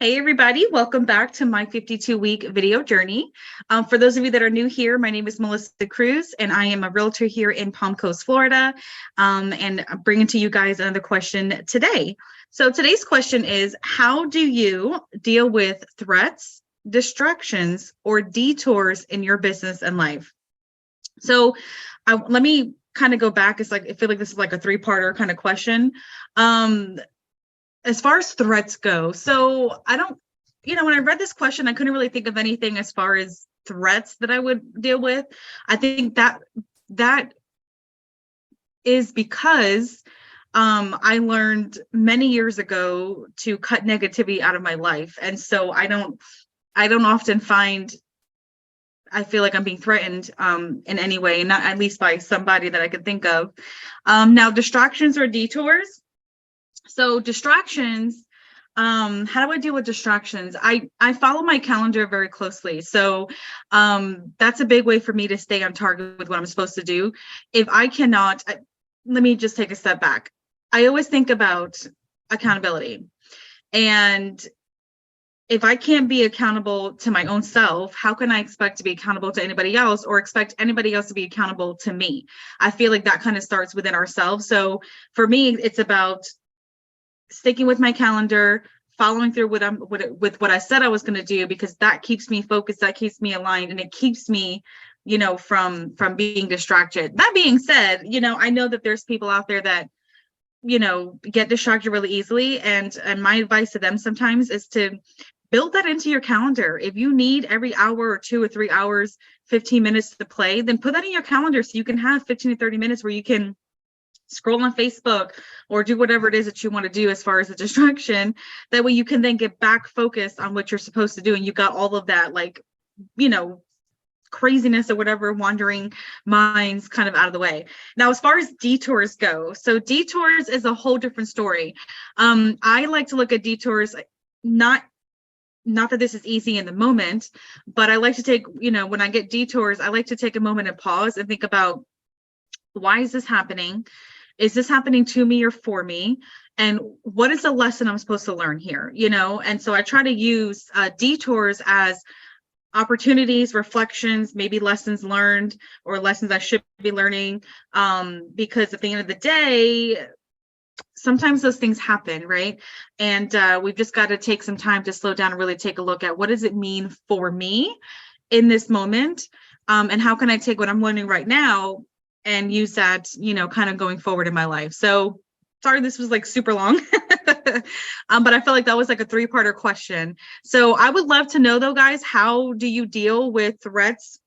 Hey everybody, welcome back to my 52-week video journey. For those of you that are new here, my name is Melissa Cruz and I am a realtor here in Palm Coast, Florida, and I'm bringing to you guys another question today. So today's question is, how do you deal with threats, distractions, or detours in your business and life? So let me kind of go back. I feel like this is like a three-parter kind of question. As far as threats go, so I don't, when I read this question, I couldn't really think of anything as far as threats that I would deal with. I think that is because I learned many years ago to cut negativity out of my life. And so I don't often I feel like I'm being threatened in any way, not at least by somebody that I could think of. Now, distractions or detours. So distractions, how do I deal with distractions? I follow my calendar very closely. So that's a big way for me to stay on target with what I'm supposed to do. If I cannot, let me just take a step back. I always think about accountability. And if I can't be accountable to my own self, how can I expect to be accountable to anybody else or expect anybody else to be accountable to me? I feel like that kind of starts within ourselves. So for me, it's about sticking with my calendar, following through with what I said I was going to do, because that keeps me focused, that keeps me aligned, and it keeps me, from being distracted. That being said, I know that there's people out there that, get distracted really easily. And my advice to them sometimes is to build that into your calendar. If you need every hour or 2 or 3 hours, 15 minutes to play, then put that in your calendar so you can have 15 to 30 minutes where you can scroll on Facebook or do whatever it is that you want to do as far as a distraction. That way you can then get back focused on what you're supposed to do. And you got all of that, craziness or whatever, wandering minds kind of out of the way. Now, as far as detours go, so detours is a whole different story. I like to look at detours, not that this is easy in the moment, but I like to take, when I get detours, I like to take a moment and pause and think about, why is this happening? Is this happening to me or for me? And what is the lesson I'm supposed to learn here? And so I try to use detours as opportunities, reflections, maybe lessons learned or lessons I should be learning. Because at the end of the day, sometimes those things happen, right? And we've just got to take some time to slow down and really take a look at, what does it mean for me in this moment? And how can I take what I'm learning right now and use that, kind of going forward in my life. So sorry, this was like super long, but I felt like that was like a three-parter question. So I would love to know though, guys, how do you deal with threats,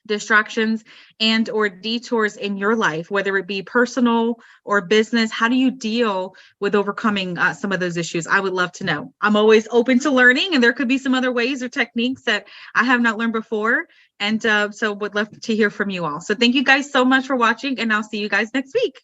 distractions, and or detours in your life, whether it be personal or business? How do you deal with overcoming some of those issues? I would love to know. I'm always open to learning, and there could be some other ways or techniques that I have not learned before. And so would love to hear from you all. So thank you guys so much for watching, and I'll see you guys next week.